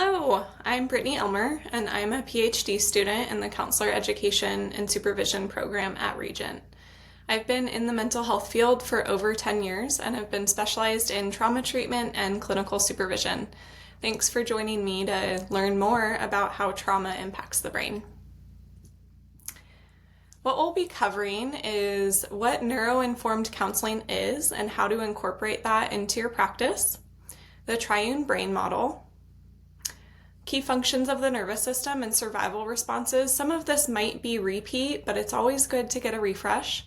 Hello, I'm Brittany Elmer, and I'm a PhD student in the Counselor Education and Supervision program at Regent. I've been in the mental health field for over 10 years and have been specialized in trauma treatment and clinical supervision. Thanks for joining me to learn more about how trauma impacts the brain. What we'll be covering is what neuro-informed counseling is and how to incorporate that into your practice, the triune brain model, key functions of the nervous system and survival responses. Some of this might be repeat, but it's always good to get a refresh.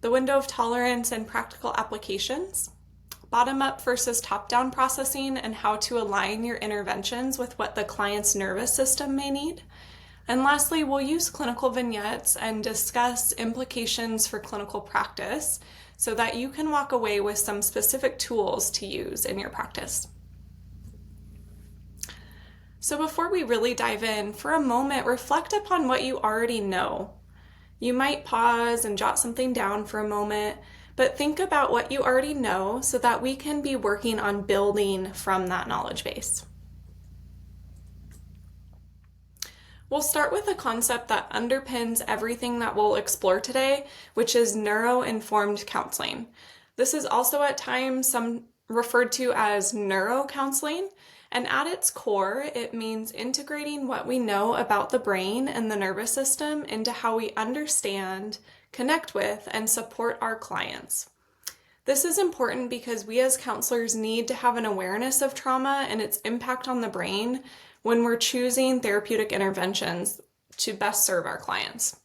The window of tolerance and practical applications, bottom-up versus top-down processing and how to align your interventions with what the client's nervous system may need. And lastly, we'll use clinical vignettes and discuss implications for clinical practice so that you can walk away with some specific tools to use in your practice. So before we really dive in, for a moment, reflect upon what you already know. You might pause and jot something down for a moment, but think about what you already know so that we can be working on building from that knowledge base. We'll start with a concept that underpins everything that we'll explore today, which is neuro-informed counseling. This is also at times referred to as neurocounseling. And at its core, it means integrating what we know about the brain and the nervous system into how we understand, connect with, and support our clients. This is important because we as counselors need to have an awareness of trauma and its impact on the brain when we're choosing therapeutic interventions to best serve our clients.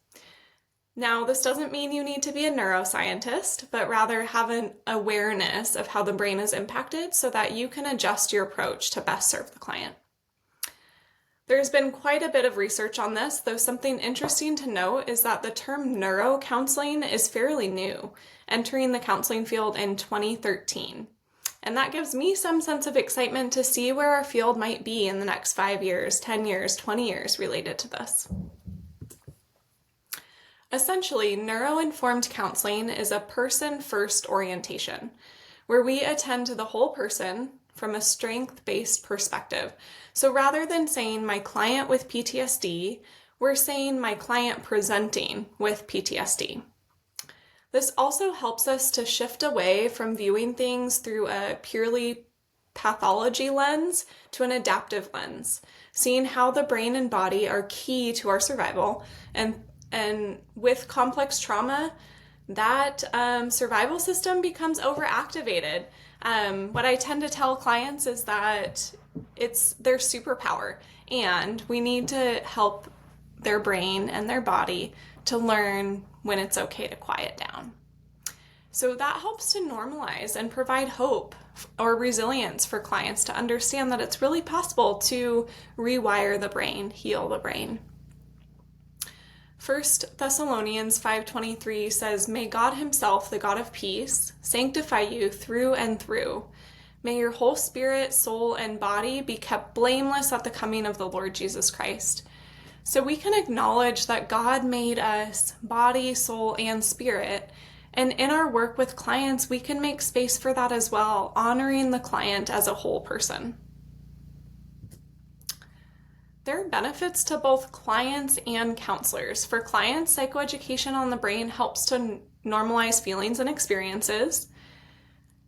Now, this doesn't mean you need to be a neuroscientist, but rather have an awareness of how the brain is impacted so that you can adjust your approach to best serve the client. There's been quite a bit of research on this, though something interesting to note is that the term neurocounseling is fairly new, entering the counseling field in 2013. And that gives me some sense of excitement to see where our field might be in the next 5 years, 10 years, 20 years related to this. Essentially, neuro-informed counseling is a person-first orientation, where we attend to the whole person from a strength-based perspective. So rather than saying my client with PTSD, we're saying my client presenting with PTSD. This also helps us to shift away from viewing things through a purely pathology lens to an adaptive lens, seeing how the brain and body are key to our survival. And with complex trauma, that survival system becomes overactivated. What I tend to tell clients is that it's their superpower, and we need to help their brain and their body to learn when it's okay to quiet down. So that helps to normalize and provide hope or resilience for clients to understand that it's really possible to rewire the brain, heal the brain. 1 Thessalonians 5:23 says, "May God himself, the God of peace, sanctify you through and through. May your whole spirit, soul, and body be kept blameless at the coming of the Lord Jesus Christ." So we can acknowledge that God made us body, soul, and spirit. And in our work with clients, we can make space for that as well, honoring the client as a whole person. There are benefits to both clients and counselors. For clients, psychoeducation on the brain helps to normalize feelings and experiences.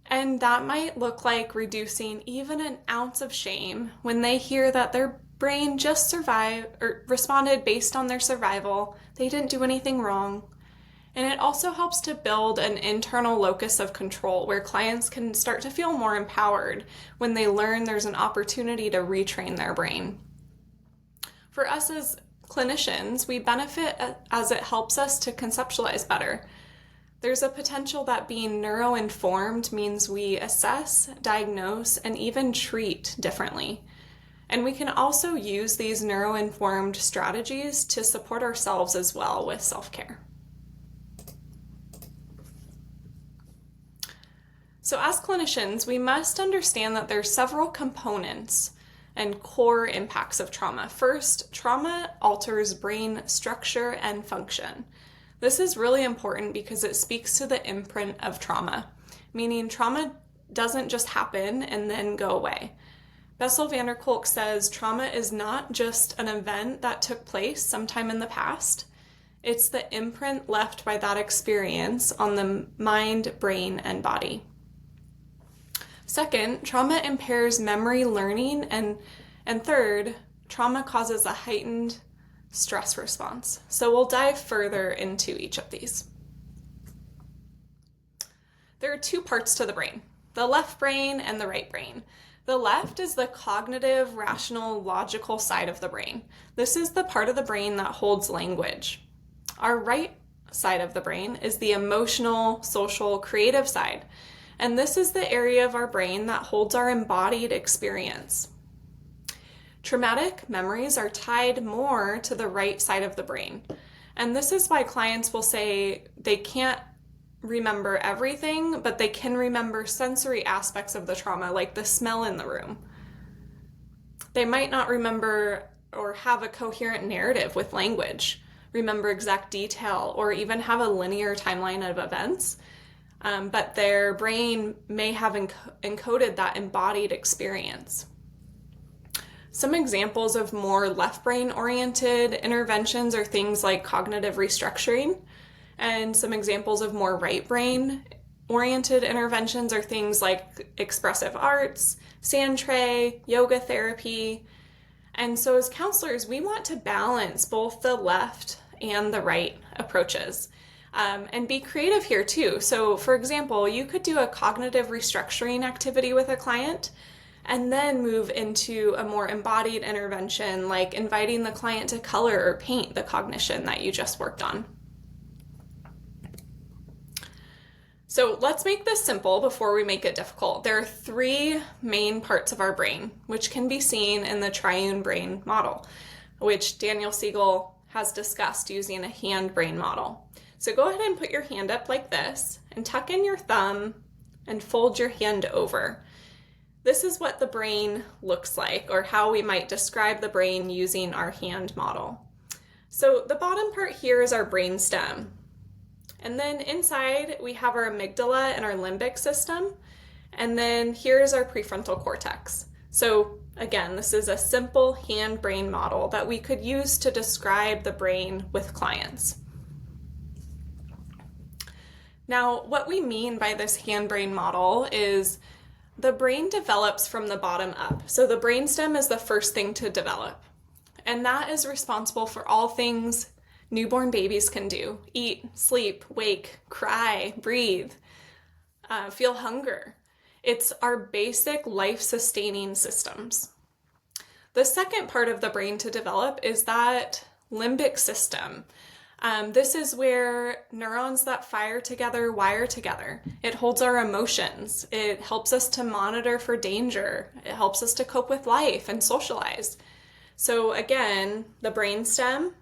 And that might look like reducing even an ounce of shame when they hear that their brain just survived or responded based on their survival. They didn't do anything wrong. And it also helps to build an internal locus of control where clients can start to feel more empowered when they learn there's an opportunity to retrain their brain. For us as clinicians, we benefit as it helps us to conceptualize better. There's a potential that being neuro-informed means we assess, diagnose, and even treat differently. And we can also use these neuro-informed strategies to support ourselves as well with self-care. So as clinicians, we must understand that there's several components and core impacts of trauma. First, trauma alters brain structure and function. This is really important because it speaks to the imprint of trauma, meaning trauma doesn't just happen and then go away. Bessel van der Kolk says trauma is not just an event that took place sometime in the past. It's the imprint left by that experience on the mind, brain, and body. Second, trauma impairs memory learning, and third, trauma causes a heightened stress response. So we'll dive further into each of these. There are two parts to the brain, the left brain and the right brain. The left is the cognitive, rational, logical side of the brain. This is the part of the brain that holds language. Our right side of the brain is the emotional, social, creative side. And this is the area of our brain that holds our embodied experience. Traumatic memories are tied more to the right side of the brain. And this is why clients will say they can't remember everything, but they can remember sensory aspects of the trauma, like the smell in the room. They might not remember or have a coherent narrative with language, remember exact detail, or even have a linear timeline of events. But their brain may have encoded that embodied experience. Some examples of more left brain oriented interventions are things like cognitive restructuring, and some examples of more right brain oriented interventions are things like expressive arts, sand tray, yoga therapy. And so as counselors, we want to balance both the left and the right approaches. And be creative here too. So for example, you could do a cognitive restructuring activity with a client and then move into a more embodied intervention, like inviting the client to color or paint the cognition that you just worked on. So let's make this simple before we make it difficult. There are three main parts of our brain, which can be seen in the triune brain model, which Daniel Siegel has discussed using a hand brain model. So go ahead and put your hand up like this and tuck in your thumb and fold your hand over. This is what the brain looks like, or how we might describe the brain using our hand model. So the bottom part here is our brain stem. And then inside we have our amygdala and our limbic system. And then here's our prefrontal cortex. So again, this is a simple hand brain model that we could use to describe the brain with clients. Now, what we mean by this hand-brain model is the brain develops from the bottom up. So the brainstem is the first thing to develop. And that is responsible for all things newborn babies can do: eat, sleep, wake, cry, breathe, feel hunger. It's our basic life-sustaining systems. The second part of the brain to develop is that limbic system. This is where neurons that fire together wire together. It holds our emotions. It helps us to monitor for danger. It helps us to cope with life and socialize. So again, the brainstem,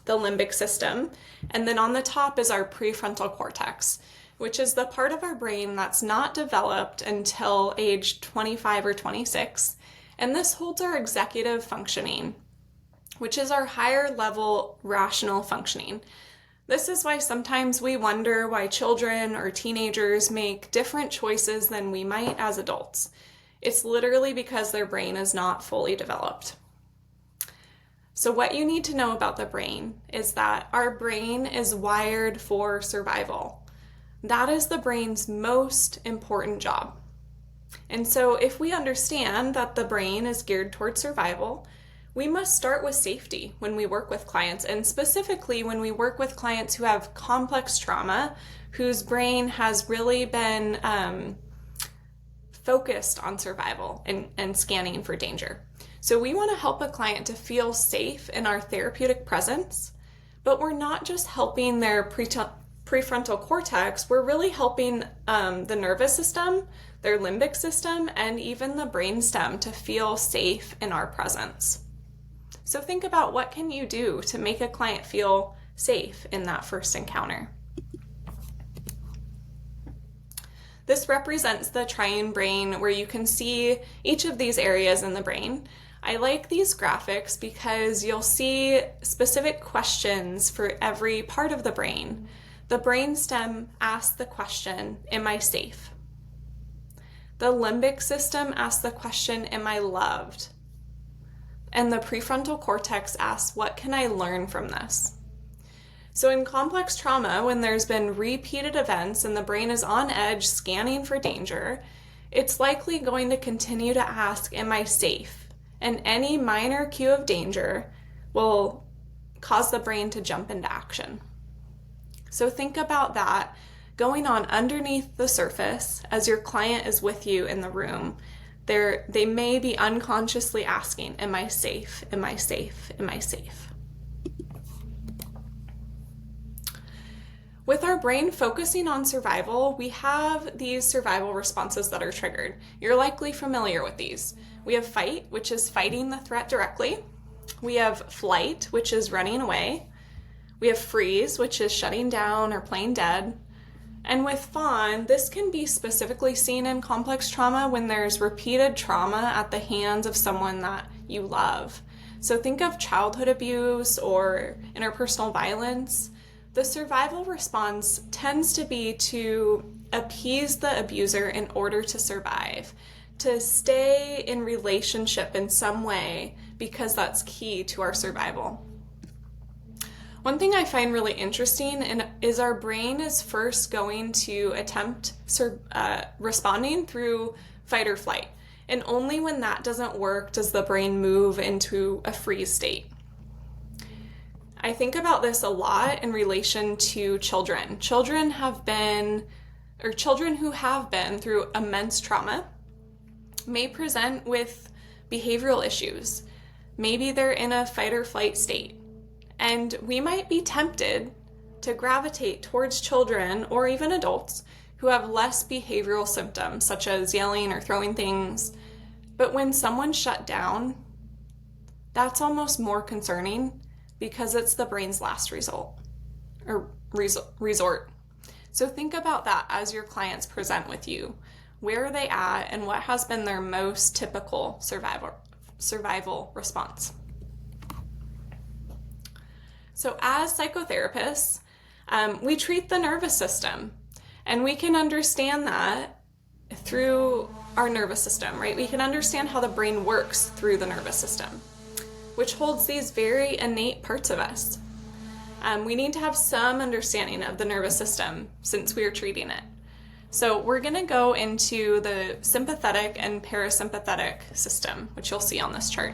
the limbic system, and then on the top is our prefrontal cortex, which is the part of our brain that's not developed until age 25 or 26. And this holds our executive functioning, which is our higher level rational functioning. This is why sometimes we wonder why children or teenagers make different choices than we might as adults. It's literally because their brain is not fully developed. So what you need to know about the brain is that our brain is wired for survival. That is the brain's most important job. And so if we understand that the brain is geared towards survival, we must start with safety when we work with clients, and specifically when we work with clients who have complex trauma, whose brain has really been focused on survival and scanning for danger. So we want to help a client to feel safe in our therapeutic presence, but we're not just helping their prefrontal cortex, we're really helping the nervous system, their limbic system, and even the brainstem to feel safe in our presence. So think about, what can you do to make a client feel safe in that first encounter? This represents the triune brain, where you can see each of these areas in the brain. I like these graphics because you'll see specific questions for every part of the brain. The brainstem asks the question, am I safe? The limbic system asks the question, am I loved? And the prefrontal cortex asks, what can I learn from this? So in complex trauma, when there's been repeated events and the brain is on edge scanning for danger, it's likely going to continue to ask, am I safe? And any minor cue of danger will cause the brain to jump into action. So think about that going on underneath the surface as your client is with you in the room. They may be unconsciously asking, am I safe? Am I safe? Am I safe? With our brain focusing on survival, we have these survival responses that are triggered. You're likely familiar with these. We have fight, which is fighting the threat directly. We have flight, which is running away. We have freeze, which is shutting down or playing dead. And with fawn, this can be specifically seen in complex trauma when there's repeated trauma at the hands of someone that you love. So think of childhood abuse or interpersonal violence. The survival response tends to be to appease the abuser in order to survive, to stay in relationship in some way, because that's key to our survival. One thing I find really interesting is our brain is first going to attempt responding through fight or flight. And only when that doesn't work does the brain move into a freeze state. I think about this a lot in relation to children. Children who have been through immense trauma may present with behavioral issues. Maybe they're in a fight or flight state. And we might be tempted to gravitate towards children or even adults who have less behavioral symptoms, such as yelling or throwing things. But when someone's shut down, that's almost more concerning because it's the brain's last resort. So think about that as your clients present with you. Where are they at and what has been their most typical survival response? So as psychotherapists, we treat the nervous system, and we can understand that through our nervous system, right? We can understand how the brain works through the nervous system, which holds these very innate parts of us. We need to have some understanding of the nervous system since we are treating it. So we're going to go into the sympathetic and parasympathetic system, which you'll see on this chart.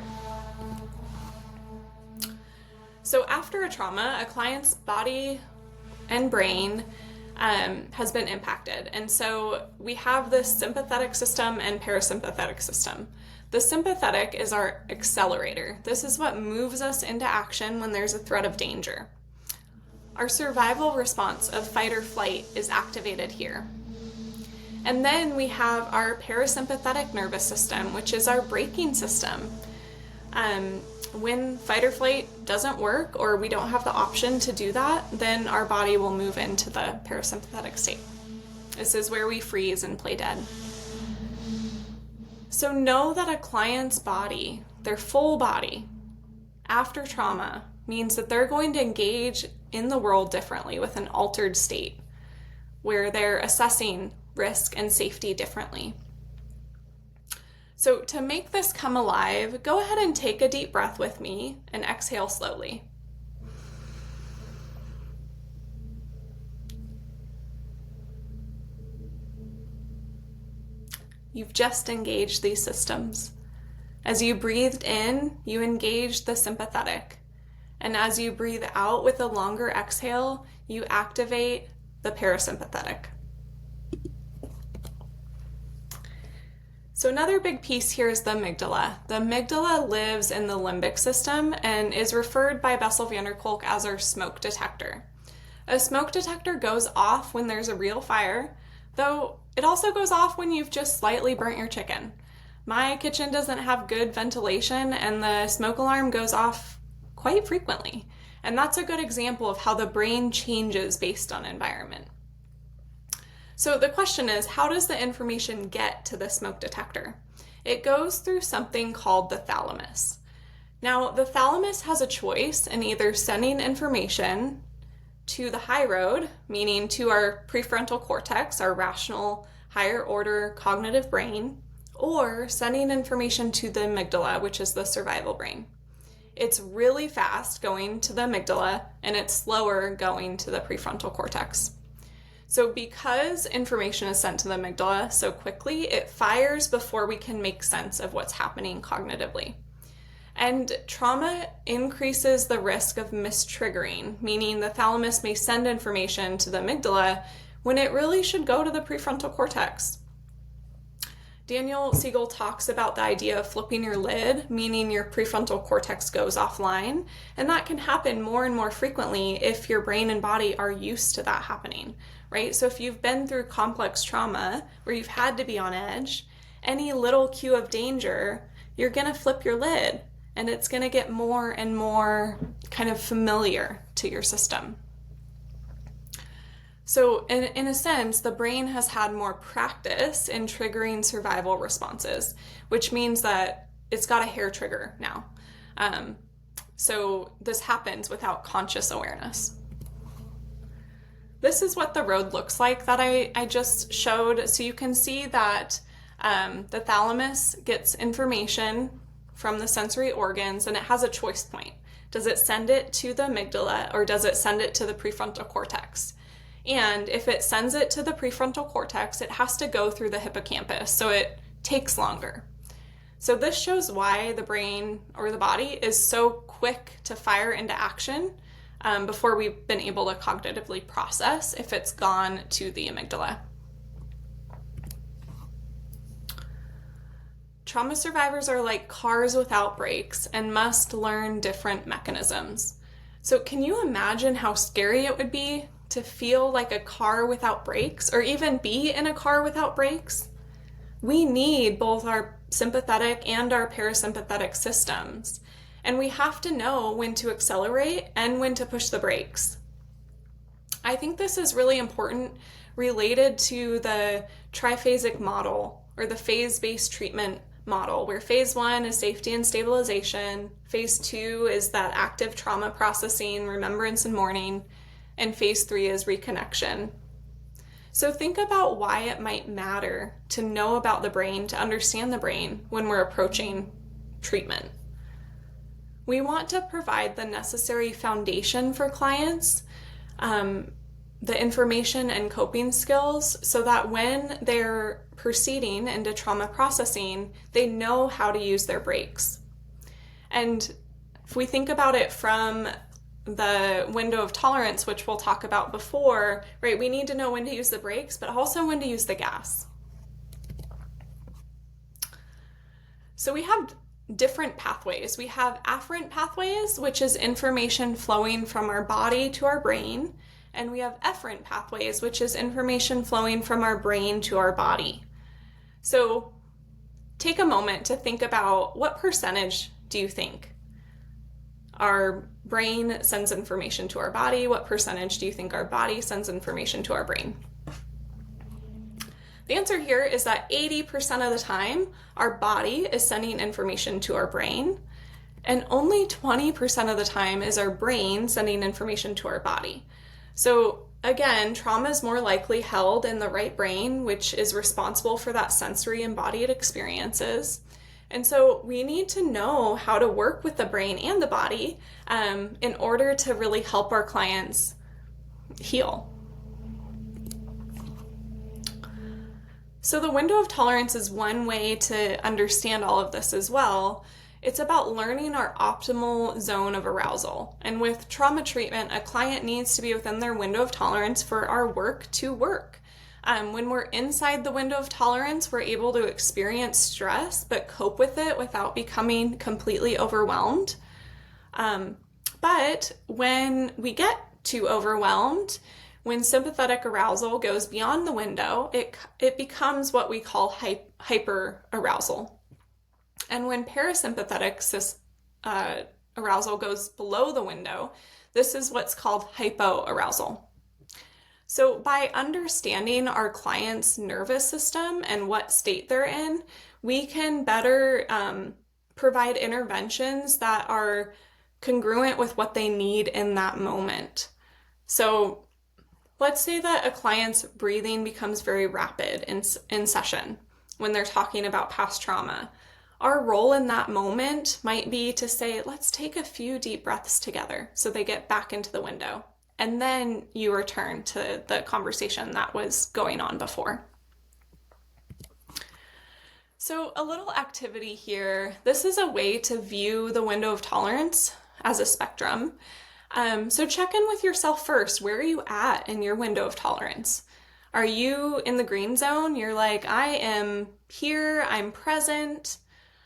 So after a trauma, a client's body and brain has been impacted. And so we have this sympathetic system and parasympathetic system. The sympathetic is our accelerator. This is what moves us into action when there's a threat of danger. Our survival response of fight or flight is activated here. And then we have our parasympathetic nervous system, which is our braking system. When fight or flight doesn't work or we don't have the option to do that, then our body will move into the parasympathetic state. This is where we freeze and play dead. So know that a client's body, their full body, after trauma, means that they're going to engage in the world differently with an altered state, where they're assessing risk and safety differently. So to make this come alive, go ahead and take a deep breath with me and exhale slowly. You've just engaged these systems. As you breathed in, you engaged the sympathetic. And as you breathe out with a longer exhale, you activate the parasympathetic. So another big piece here is the amygdala. The amygdala lives in the limbic system and is referred by Bessel van der Kolk as our smoke detector. A smoke detector goes off when there's a real fire, though it also goes off when you've just slightly burnt your chicken. My kitchen doesn't have good ventilation and the smoke alarm goes off quite frequently. And that's a good example of how the brain changes based on environment. So the question is, how does the information get to the smoke detector? It goes through something called the thalamus. Now, the thalamus has a choice in either sending information to the high road, meaning to our prefrontal cortex, our rational, higher order cognitive brain, or sending information to the amygdala, which is the survival brain. It's really fast going to the amygdala, and it's slower going to the prefrontal cortex. So because information is sent to the amygdala so quickly, it fires before we can make sense of what's happening cognitively. And trauma increases the risk of mistriggering, meaning the thalamus may send information to the amygdala when it really should go to the prefrontal cortex. Daniel Siegel talks about the idea of flipping your lid, meaning your prefrontal cortex goes offline, and that can happen more and more frequently if your brain and body are used to that happening, right? So if you've been through complex trauma where you've had to be on edge, any little cue of danger, you're going to flip your lid, and it's going to get more and more kind of familiar to your system. So in a sense, the brain has had more practice in triggering survival responses, which means that it's got a hair trigger now. So this happens without conscious awareness. This is what the road looks like that I just showed. So you can see that the thalamus gets information from the sensory organs, and it has a choice point. Does it send it to the amygdala, or does it send it to the prefrontal cortex? And if it sends it to the prefrontal cortex, it has to go through the hippocampus, so it takes longer. So this shows why the brain or the body is so quick to fire into action before we've been able to cognitively process if it's gone to the amygdala. Trauma survivors are like cars without brakes and must learn different mechanisms. So can you imagine how scary it would be to feel like a car without brakes, or even be in a car without brakes? We need both our sympathetic and our parasympathetic systems, and we have to know when to accelerate and when to push the brakes. I think this is really important related to the triphasic model, or the phase-based treatment model, where phase 1 is safety and stabilization, phase 2 is that active trauma processing, remembrance and mourning, and phase 3 is reconnection. So think about why it might matter to know about the brain, to understand the brain when we're approaching treatment. We want to provide the necessary foundation for clients, the information and coping skills, so that when they're proceeding into trauma processing, they know how to use their brakes. And if we think about it from the window of tolerance, which we'll talk about before, right? We need to know when to use the brakes, but also when to use the gas. So we have different pathways. We have afferent pathways, which is information flowing from our body to our brain, and we have efferent pathways, which is information flowing from our brain to our body. So take a moment to think about, what percentage do you think our brain sends information to our body? What percentage do you think our body sends information to our brain? The answer here is that 80% of the time, our body is sending information to our brain, and only 20% of the time is our brain sending information to our body. So again, trauma is more likely held in the right brain, which is responsible for that sensory embodied experiences. And so we need to know how to work with the brain and the body in order to really help our clients heal. So the window of tolerance is one way to understand all of this as well. It's about learning our optimal zone of arousal. And with trauma treatment, a client needs to be within their window of tolerance for our work to work. When we're inside the window of tolerance, we're able to experience stress, but cope with it without becoming completely overwhelmed. But when we get too overwhelmed, when sympathetic arousal goes beyond the window, it becomes what we call hyper arousal. And when parasympathetic arousal goes below the window, this is what's called hypoarousal. So by understanding our client's nervous system and what state they're in, we can better provide interventions that are congruent with what they need in that moment. So let's say that a client's breathing becomes very rapid in session when they're talking about past trauma. Our role in that moment might be to say, let's take a few deep breaths together so they get back into the window. And then you return to the conversation that was going on before. So a little activity here. This is a way to view the window of tolerance as a spectrum. So check in with yourself first. Where are you at in your window of tolerance? Are you in the green zone? You're like, I am here, I'm present.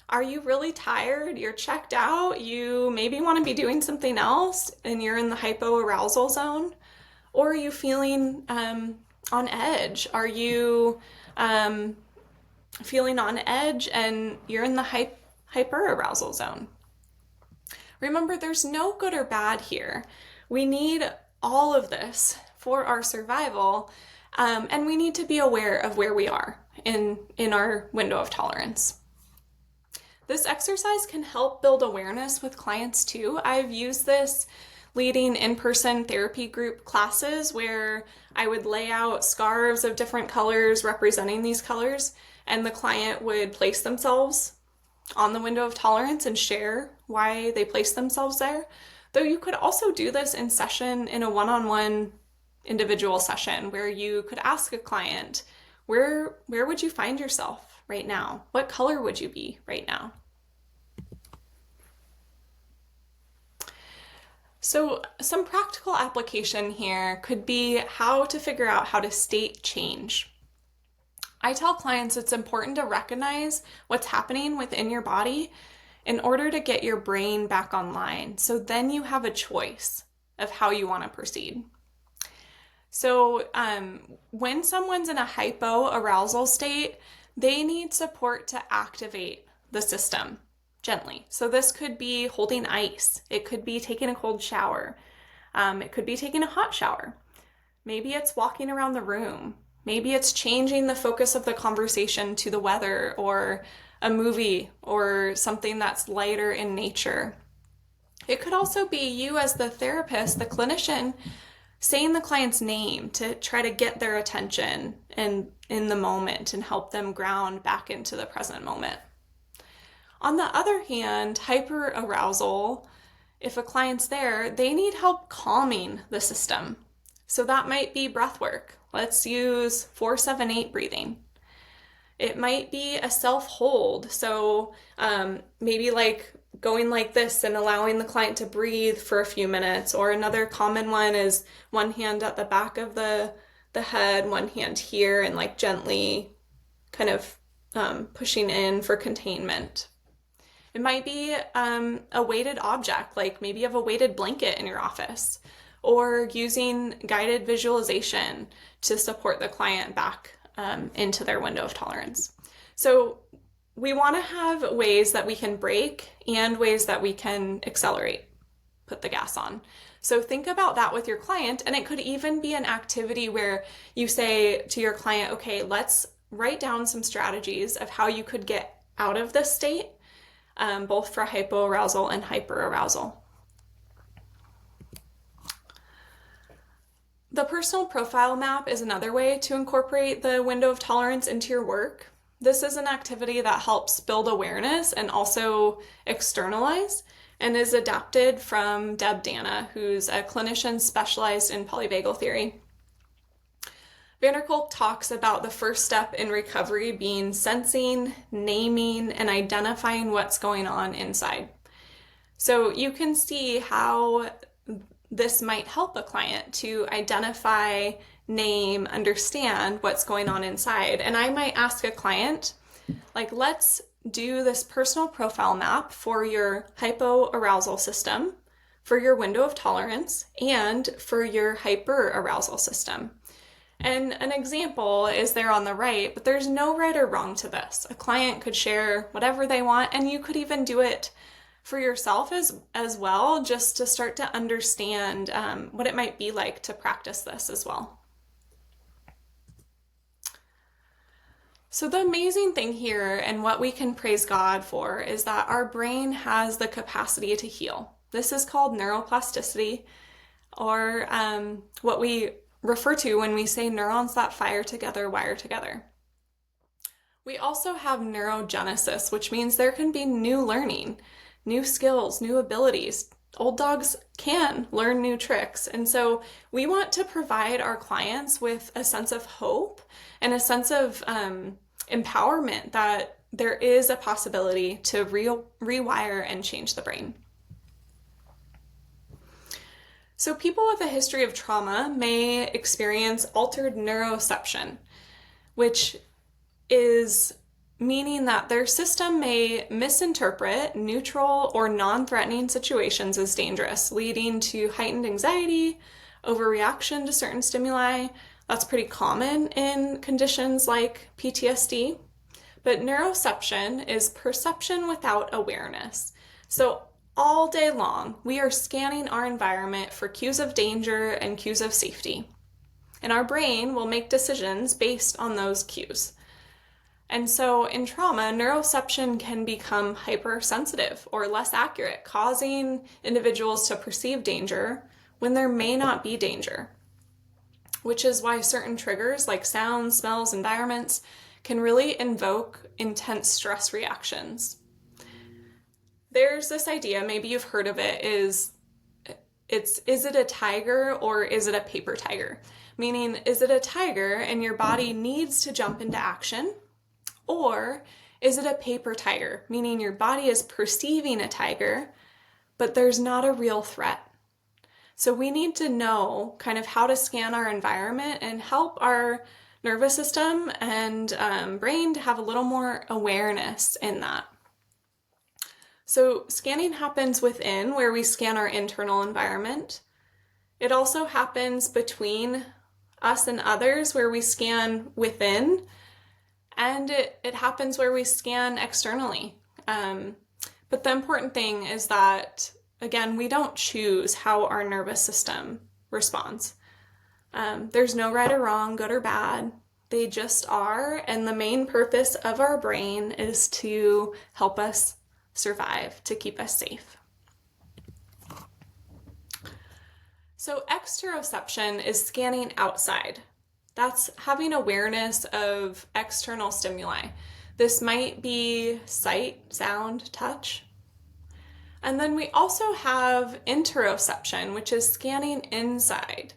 Are you really tired? You're checked out. You maybe want to be doing something else and you're in the hypoarousal zone. Or are you feeling on edge? Are you feeling on edge and you're in the hyperarousal zone? Remember, there's no good or bad here. We need all of this for our survival, and we need to be aware of where we are in our window of tolerance. This exercise can help build awareness with clients too. I've used this leading in-person therapy group classes where I would lay out scarves of different colors representing these colors, and the client would place themselves on the window of tolerance and share why they placed themselves there. Though you could also do this in session in a one-on-one individual session where you could ask a client, where would you find yourself right now? What color would you be right now? So some practical application here could be how to figure out how to state change. I tell clients it's important to recognize what's happening within your body in order to get your brain back online. So then you have a choice of how you want to proceed. So when someone's in a hypoarousal state, they need support to activate the system gently. So this could be holding ice. It could be taking a cold shower. It could be taking a hot shower. Maybe it's walking around the room. Maybe it's changing the focus of the conversation to the weather or a movie or something that's lighter in nature. It could also be you as the therapist, the clinician, saying the client's name to try to get their attention and in the moment and help them ground back into the present moment. On the other hand, hyperarousal, if a client's there, they need help calming the system. So that might be breath work. Let's use 4-7-8 breathing. It might be a self-hold. So maybe like going like this and allowing the client to breathe for a few minutes. Or another common one is one hand at the back of the head, one hand here, and like gently kind of pushing in for containment. It might be a weighted object, like maybe you have a weighted blanket in your office, or using guided visualization to support the client back into their window of tolerance. So we want to have ways that we can brake and ways that we can accelerate, put the gas on. So think about that with your client, and it could even be an activity where you say to your client, okay, let's write down some strategies of how you could get out of this state, both for hypoarousal and hyperarousal. The personal profile map is another way to incorporate the window of tolerance into your work. This is an activity that helps build awareness and also externalize, and is adapted from Deb Dana, who's a clinician specialized in polyvagal theory. Van der Kolk talks about the first step in recovery being sensing, naming, and identifying what's going on inside. So you can see how this might help a client to identify, name, understand what's going on inside. And I might ask a client, like, let's do this personal profile map for your hypoarousal system, for your window of tolerance, and for your hyperarousal system. And an example is there on the right, but there's no right or wrong to this. A client could share whatever they want, and you could even do it for yourself as well, just to start to understand what it might be like to practice this as well. So the amazing thing here, and what we can praise God for, is that our brain has the capacity to heal. This is called neuroplasticity. or what we refer to when we say neurons that fire together, wire together. We also have neurogenesis, which means there can be new learning, new skills, new abilities. Old dogs can learn new tricks. And so we want to provide our clients with a sense of hope and a sense of empowerment that there is a possibility to rewire and change the brain. So people with a history of trauma may experience altered neuroception, which is meaning that their system may misinterpret neutral or non-threatening situations as dangerous, leading to heightened anxiety, overreaction to certain stimuli. That's pretty common in conditions like PTSD. But neuroception is perception without awareness. So all day long, we are scanning our environment for cues of danger and cues of safety. And our brain will make decisions based on those cues. And so in trauma, neuroception can become hypersensitive or less accurate, causing individuals to perceive danger when there may not be danger, which is why certain triggers like sounds, smells, environments can really invoke intense stress reactions. There's this idea, maybe you've heard of it, is it a tiger or is it a paper tiger? Meaning, is it a tiger and your body needs to jump into action? Or is it a paper tiger, meaning your body is perceiving a tiger, but there's not a real threat? So we need to know kind of how to scan our environment and help our nervous system and brain to have a little more awareness in that. So scanning happens within, where we scan our internal environment. It also happens between us and others, where we scan within. And it happens where we scan externally. But the important thing is that, again, we don't choose how our nervous system responds. There's no right or wrong, good or bad. They just are. And the main purpose of our brain is to help us survive, to keep us safe. So exteroception is scanning outside. That's having awareness of external stimuli. This might be sight, sound, touch. And then we also have interoception, which is scanning inside.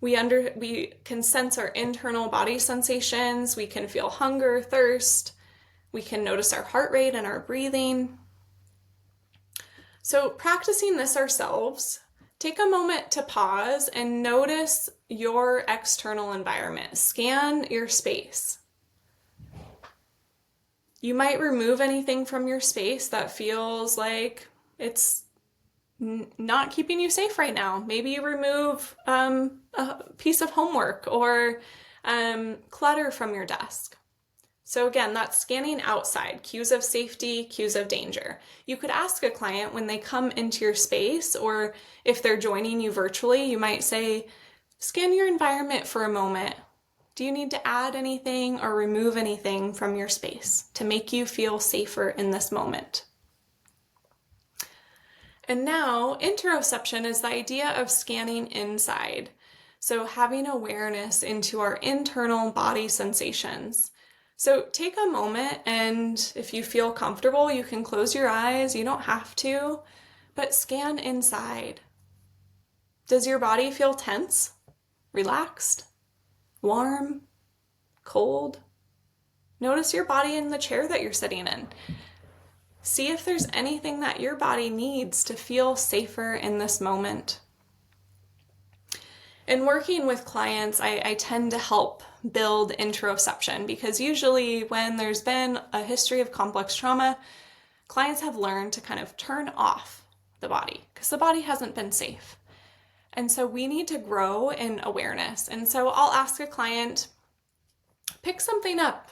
We can sense our internal body sensations. We can feel hunger, thirst. We can notice our heart rate and our breathing. So practicing this ourselves, take a moment to pause and notice your external environment. Scan your space. You might remove anything from your space that feels like it's not keeping you safe right now. Maybe you remove a piece of homework or clutter from your desk. So again, that's scanning outside, cues of safety, cues of danger. You could ask a client when they come into your space, or if they're joining you virtually, you might say, scan your environment for a moment. Do you need to add anything or remove anything from your space to make you feel safer in this moment? And now, interoception is the idea of scanning inside. So having awareness into our internal body sensations. So take a moment, and if you feel comfortable, you can close your eyes. You don't have to, but scan inside. Does your body feel tense, relaxed, warm, cold? Notice your body in the chair that you're sitting in. See if there's anything that your body needs to feel safer in this moment. In working with clients, I tend to help build interoception, because usually when there's been a history of complex trauma, clients have learned to kind of turn off the body because the body hasn't been safe. And so we need to grow in awareness. And so I'll ask a client, pick something up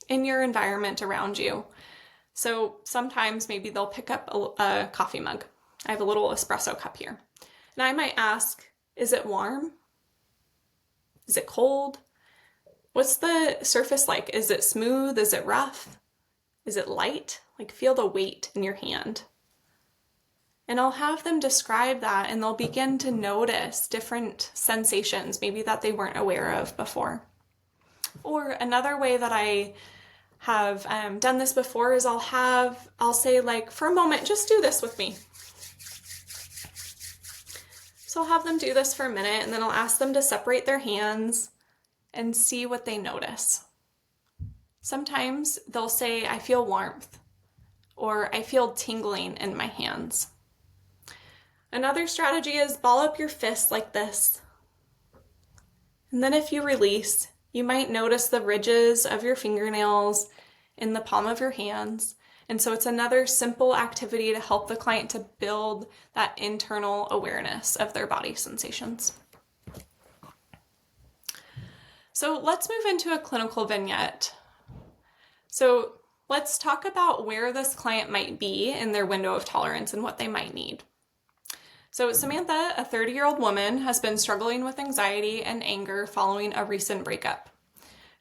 in your environment around you. So sometimes maybe they'll pick up a coffee mug. I have a little espresso cup here. And I might ask, is it warm? Is it cold? What's the surface like? Is it smooth? Is it rough? Is it light? Like, feel the weight in your hand. And I'll have them describe that, and they'll begin to notice different sensations, maybe that they weren't aware of before. Or another way that I have done this before is I'll say, like, for a moment, just do this with me. So I'll have them do this for a minute, and then I'll ask them to separate their hands and see what they notice. Sometimes they'll say, I feel warmth, or I feel tingling in my hands. Another strategy is ball up your fist like this. And then if you release, you might notice the ridges of your fingernails in the palm of your hands. And so it's another simple activity to help the client to build that internal awareness of their body sensations. So let's move into a clinical vignette. So let's talk about where this client might be in their window of tolerance and what they might need. So Samantha, a 30-year-old woman, has been struggling with anxiety and anger following a recent breakup.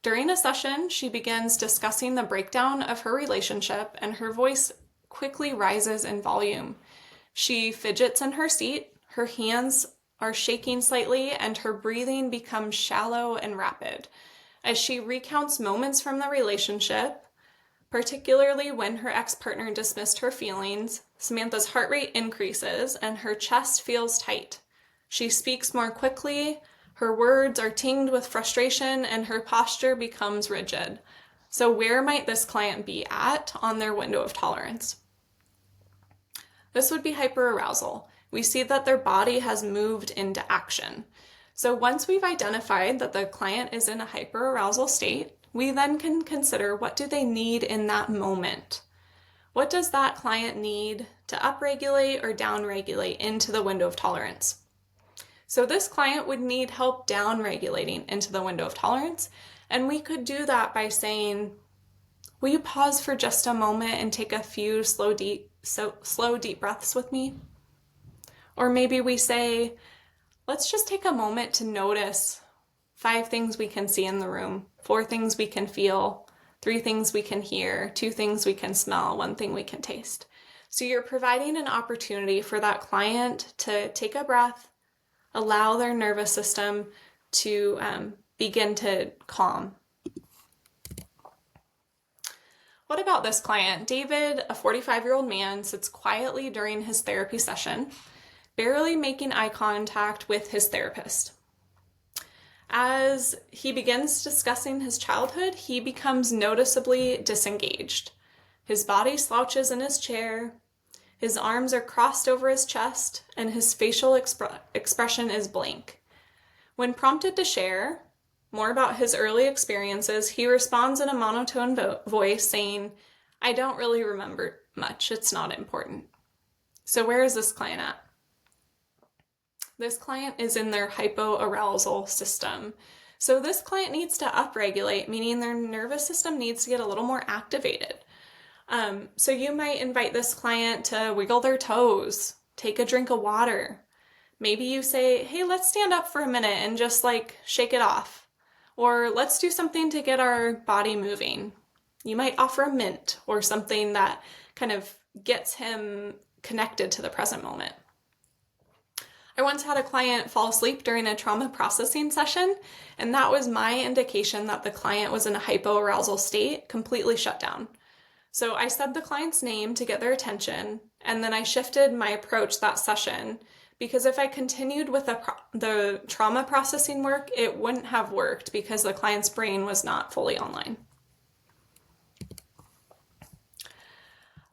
During a session, she begins discussing the breakdown of her relationship, and her voice quickly rises in volume. She fidgets in her seat, her hands are shaking slightly, and her breathing becomes shallow and rapid. As she recounts moments from the relationship, particularly when her ex-partner dismissed her feelings, Samantha's heart rate increases and her chest feels tight. She speaks more quickly, her words are tinged with frustration, and her posture becomes rigid. So where might this client be at on their window of tolerance? This would be hyperarousal. We see that their body has moved into action. So once we've identified that the client is in a hyperarousal state, we then can consider, what do they need in that moment? What does that client need to upregulate or downregulate into the window of tolerance? So this client would need help downregulating into the window of tolerance, and we could do that by saying, will you pause for just a moment and take a few slow deep breaths with me? Or maybe we say, let's just take a moment to notice 5 things we can see in the room, 4 things we can feel, 3 things we can hear, 2 things we can smell, 1 thing we can taste. So you're providing an opportunity for that client to take a breath, allow their nervous system to begin to calm. What about this client? David, a 45-year-old man, sits quietly during his therapy session, barely making eye contact with his therapist. As he begins discussing his childhood, he becomes noticeably disengaged. His body slouches in his chair, his arms are crossed over his chest, and his facial expression is blank. When prompted to share more about his early experiences, he responds in a monotone voice saying, I don't really remember much, it's not important. So where is this client at? This client is in their hypoarousal system. So this client needs to upregulate, meaning their nervous system needs to get a little more activated. So you might invite this client to wiggle their toes, take a drink of water. Maybe you say, hey, let's stand up for a minute and just shake it off. Or let's do something to get our body moving. You might offer a mint or something that kind of gets him connected to the present moment. I once had a client fall asleep during a trauma processing session, and that was my indication that the client was in a hypoarousal state, completely shut down. So I said the client's name to get their attention, and then I shifted my approach that session, because if I continued with the trauma processing work, it wouldn't have worked because the client's brain was not fully online.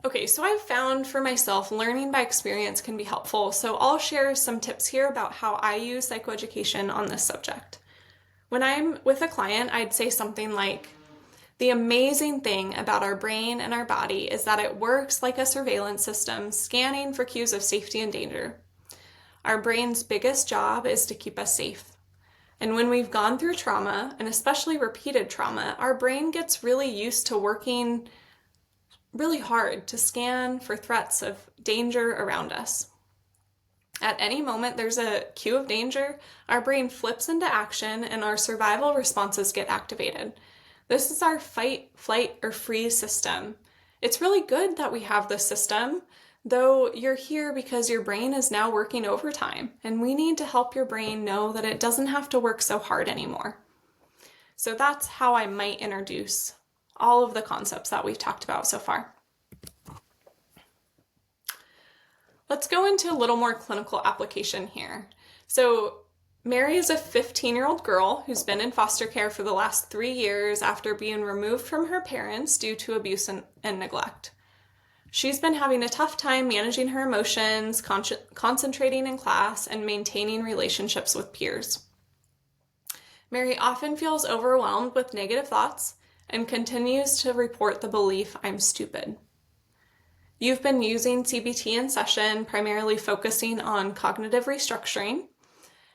Okay, so I've found for myself learning by experience can be helpful, so I'll share some tips here about how I use psychoeducation on this subject. When I'm with a client, I'd say something like, the amazing thing about our brain and our body is that it works like a surveillance system, scanning for cues of safety and danger. Our brain's biggest job is to keep us safe. And when we've gone through trauma, and especially repeated trauma, our brain gets really used to working really hard to scan for threats of danger around us. At any moment there's a cue of danger, our brain flips into action and our survival responses get activated. This is our fight, flight, or freeze system. It's really good that we have this system. though you're here because your brain is now working overtime, and we need to help your brain know that it doesn't have to work so hard anymore. So that's how I might introduce all of the concepts that we've talked about so far. Let's go into a little more clinical application here. So Mary is a 15-year-old girl who's been in foster care for the last 3 years after being removed from her parents due to abuse and neglect. She's been having a tough time managing her emotions, concentrating in class, and maintaining relationships with peers. Mary often feels overwhelmed with negative thoughts and continues to report the belief, "I'm stupid." You've been using CBT in session, primarily focusing on cognitive restructuring,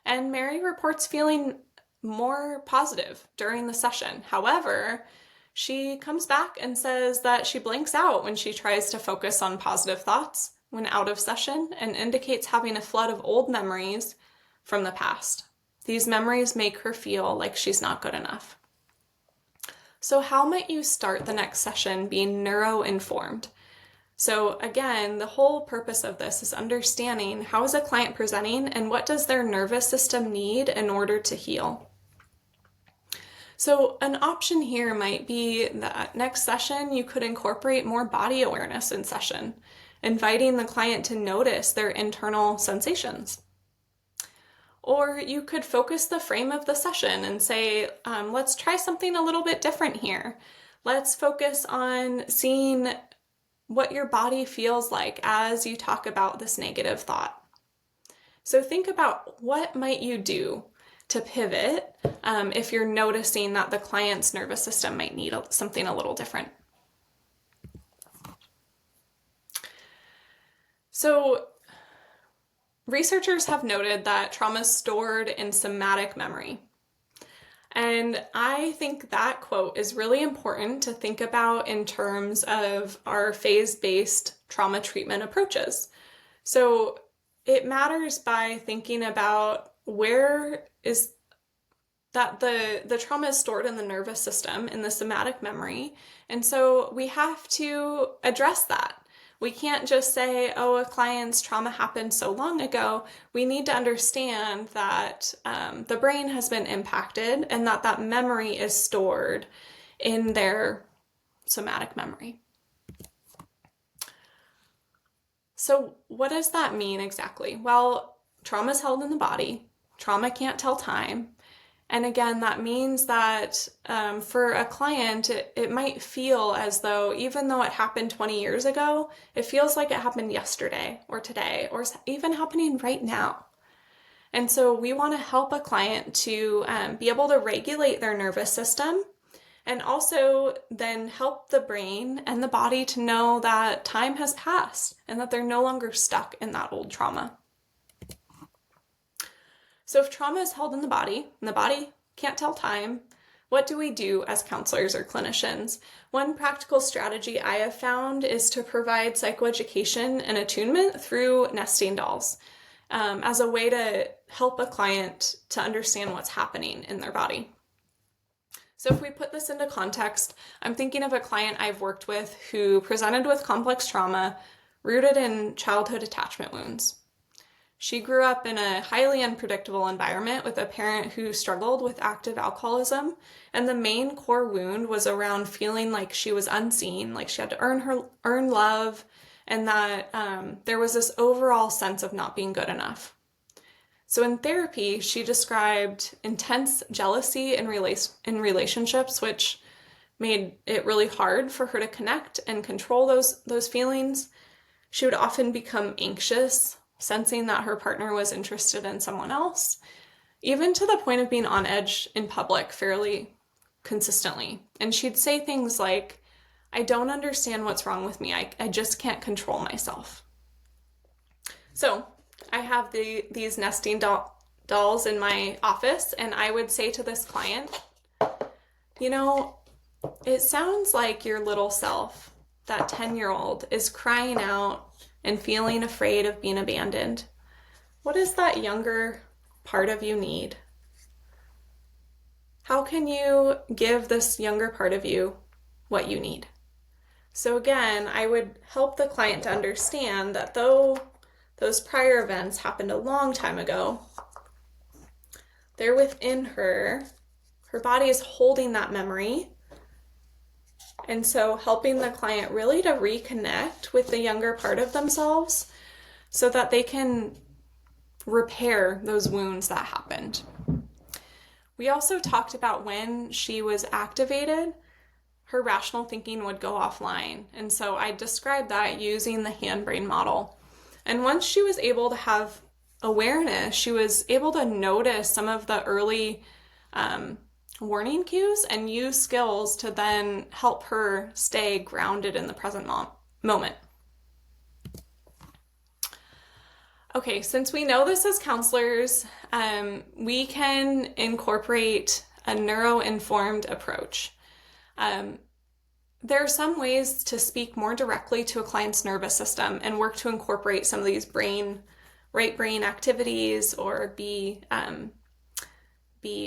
and Mary reports feeling more positive during the session. However, she comes back and says that she blanks out when she tries to focus on positive thoughts when out of session, and indicates having a flood of old memories from the past. These memories make her feel like she's not good enough. So how might you start the next session being neuro-informed? So again, the whole purpose of this is understanding how is a client presenting and what does their nervous system need in order to heal. So an option here might be that next session you could incorporate more body awareness in session, inviting the client to notice their internal sensations. Or you could focus the frame of the session and say, let's try something a little bit different here. Let's focus on seeing what your body feels like as you talk about this negative thought. So think about what might you do to pivot if you're noticing that the client's nervous system might need something a little different. So researchers have noted that trauma is stored in somatic memory. And I think that quote is really important to think about in terms of our phase-based trauma treatment approaches. So it matters by thinking about where is that the trauma is stored in the nervous system, in the somatic memory. And so we have to address that. We can't just say, oh, a client's trauma happened so long ago. We need to understand that the brain has been impacted and that memory is stored in their somatic memory. So what does that mean exactly? Well, trauma is held in the body. Trauma can't tell time. And again, that means that for a client, it might feel as though, even though it happened 20 years ago, it feels like it happened yesterday or today or even happening right now. And so we want to help a client to be able to regulate their nervous system, and also then help the brain and the body to know that time has passed and that they're no longer stuck in that old trauma. So if trauma is held in the body and the body can't tell time, what do we do as counselors or clinicians? One practical strategy I have found is to provide psychoeducation and attunement through nesting dolls as a way to help a client to understand what's happening in their body. So if we put this into context, I'm thinking of a client I've worked with who presented with complex trauma rooted in childhood attachment wounds. She grew up in a highly unpredictable environment with a parent who struggled with active alcoholism, and the main core wound was around feeling like she was unseen, like she had to earn love, and that there was this overall sense of not being good enough. So in therapy, she described intense jealousy in relationships, which made it really hard for her to connect and control those feelings. She would often become anxious, sensing that her partner was interested in someone else, even to the point of being on edge in public fairly consistently. And she'd say things like, I don't understand what's wrong with me. I just can't control myself. So I have these nesting dolls in my office, and I would say to this client, it sounds like your little self, that 10-year-old, is crying out and feeling afraid of being abandoned. What does that younger part of you need? How can you give this younger part of you what you need? So again, I would help the client to understand that though those prior events happened a long time ago, they're within her. Her body is holding that memory. And so helping the client really to reconnect with the younger part of themselves so that they can repair those wounds that happened. We also talked about when she was activated, her rational thinking would go offline. And so I described that using the hand-brain model. And once she was able to have awareness, she was able to notice some of the early warning cues and use skills to then help her stay grounded in the present moment. Okay, since we know this as counselors, we can incorporate a neuro-informed approach. There are some ways to speak more directly to a client's nervous system and work to incorporate some of these right brain activities, or be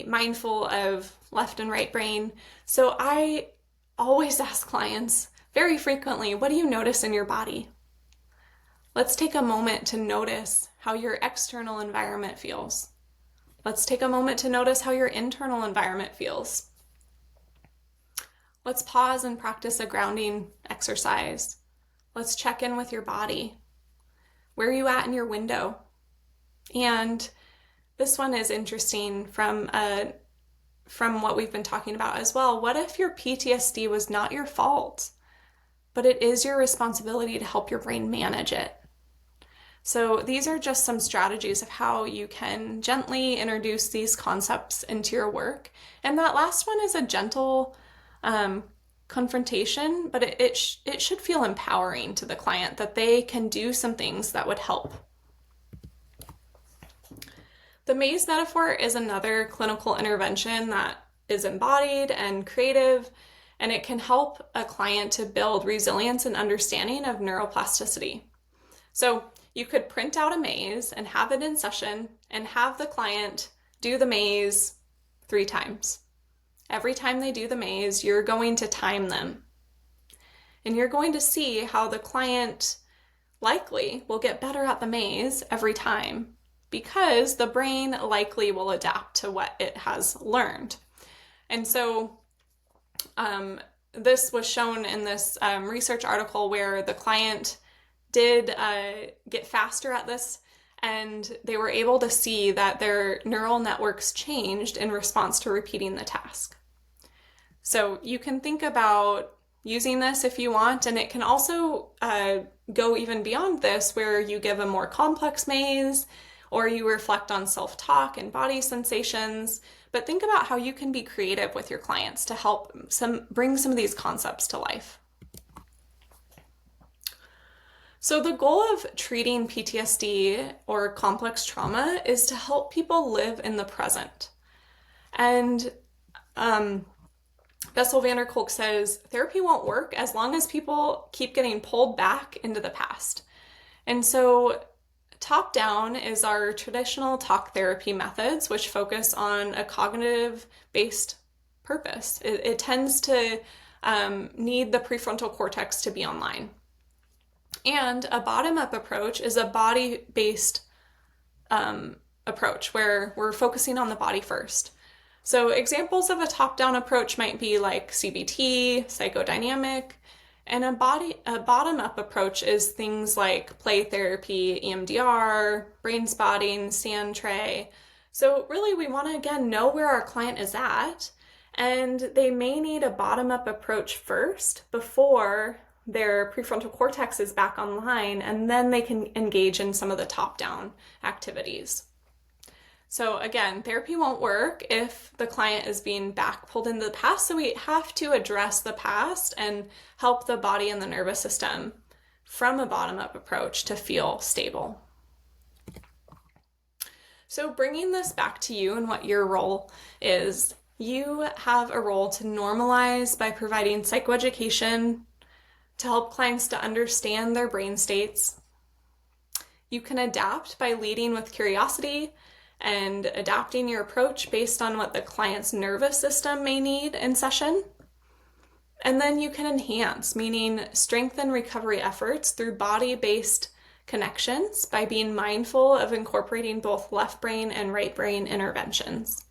mindful of left and right brain. So I always ask clients very frequently, what do you notice in your body? Let's take a moment to notice how your external environment feels. Let's take a moment to notice how your internal environment feels. Let's pause and practice a grounding exercise. Let's check in with your body. Where are you at in your window? And this one is interesting from what we've been talking about as well. What if your PTSD was not your fault, but it is your responsibility to help your brain manage it? So these are just some strategies of how you can gently introduce these concepts into your work. And that last one is a gentle confrontation, but it should feel empowering to the client that they can do some things that would help. The maze metaphor is another clinical intervention that is embodied and creative, and it can help a client to build resilience and understanding of neuroplasticity. So you could print out a maze and have it in session and have the client do the maze 3 times. Every time they do the maze, you're going to time them. And you're going to see how the client likely will get better at the maze every time, because the brain likely will adapt to what it has learned. And so this was shown in this research article where the client did get faster at this, and they were able to see that their neural networks changed in response to repeating the task. So you can think about using this if you want, and it can also go even beyond this, where you give a more complex maze, or you reflect on self-talk and body sensations. But think about how you can be creative with your clients to help bring some of these concepts to life. So the goal of treating PTSD or complex trauma is to help people live in the present. And Bessel van der Kolk says, therapy won't work as long as people keep getting pulled back into the past. And so top down is our traditional talk therapy methods, which focus on a cognitive-based purpose. It tends to need the prefrontal cortex to be online. And a bottom-up approach is a body-based approach where we're focusing on the body first. So examples of a top-down approach might be like CBT, psychodynamic, and a bottom-up approach is things like play therapy, EMDR, brain spotting, sand tray. So really we want to, again, know where our client is at, and they may need a bottom-up approach first before their prefrontal cortex is back online, and then they can engage in some of the top-down activities. So again, therapy won't work if the client is being back pulled into the past, so we have to address the past and help the body and the nervous system from a bottom-up approach to feel stable. So bringing this back to you and what your role is, you have a role to normalize by providing psychoeducation, to help clients to understand their brain states. You can adapt by leading with curiosity and adapting your approach based on what the client's nervous system may need in session. And then you can enhance, meaning strengthen recovery efforts through body-based connections by being mindful of incorporating both left brain and right brain interventions.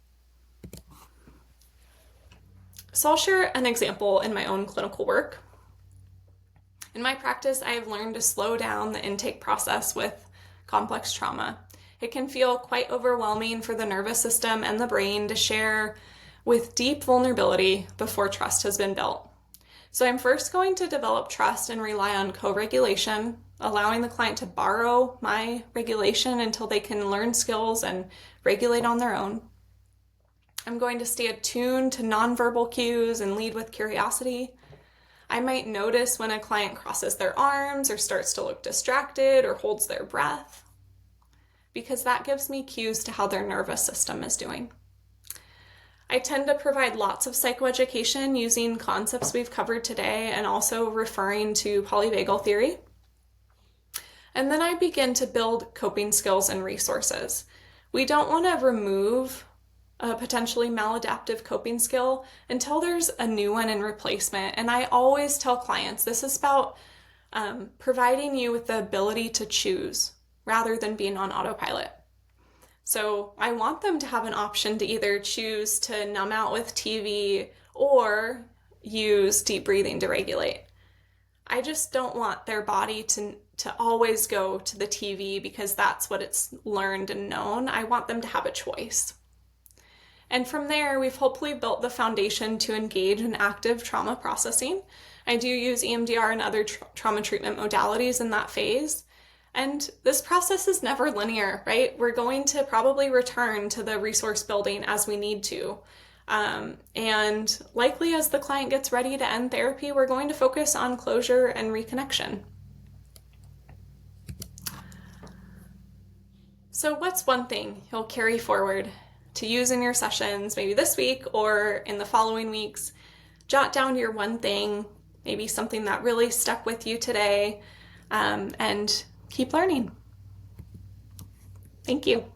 So I'll share an example in my own clinical work. In my practice, I have learned to slow down the intake process with complex trauma. It can feel quite overwhelming for the nervous system and the brain to share with deep vulnerability before trust has been built. So I'm first going to develop trust and rely on co-regulation, allowing the client to borrow my regulation until they can learn skills and regulate on their own. I'm going to stay attuned to nonverbal cues and lead with curiosity. I might notice when a client crosses their arms or starts to look distracted or holds their breath, because that gives me cues to how their nervous system is doing. I tend to provide lots of psychoeducation using concepts we've covered today and also referring to polyvagal theory. And then I begin to build coping skills and resources. We don't want to remove a potentially maladaptive coping skill until there's a new one in replacement. And I always tell clients this is about providing you with the ability to choose rather than being on autopilot. So I want them to have an option to either choose to numb out with TV or use deep breathing to regulate. I just don't want their body to always go to the TV because that's what it's learned and known. I want them to have a choice. And from there, we've hopefully built the foundation to engage in active trauma processing. I do use EMDR and other trauma treatment modalities in that phase. And this process is never linear, right? We're going to probably return to the resource building as we need to. And likely as the client gets ready to end therapy, we're going to focus on closure and reconnection. So what's one thing you'll carry forward to use in your sessions, maybe this week or in the following weeks? Jot down your one thing, maybe something that really stuck with you today, and keep learning. Thank you.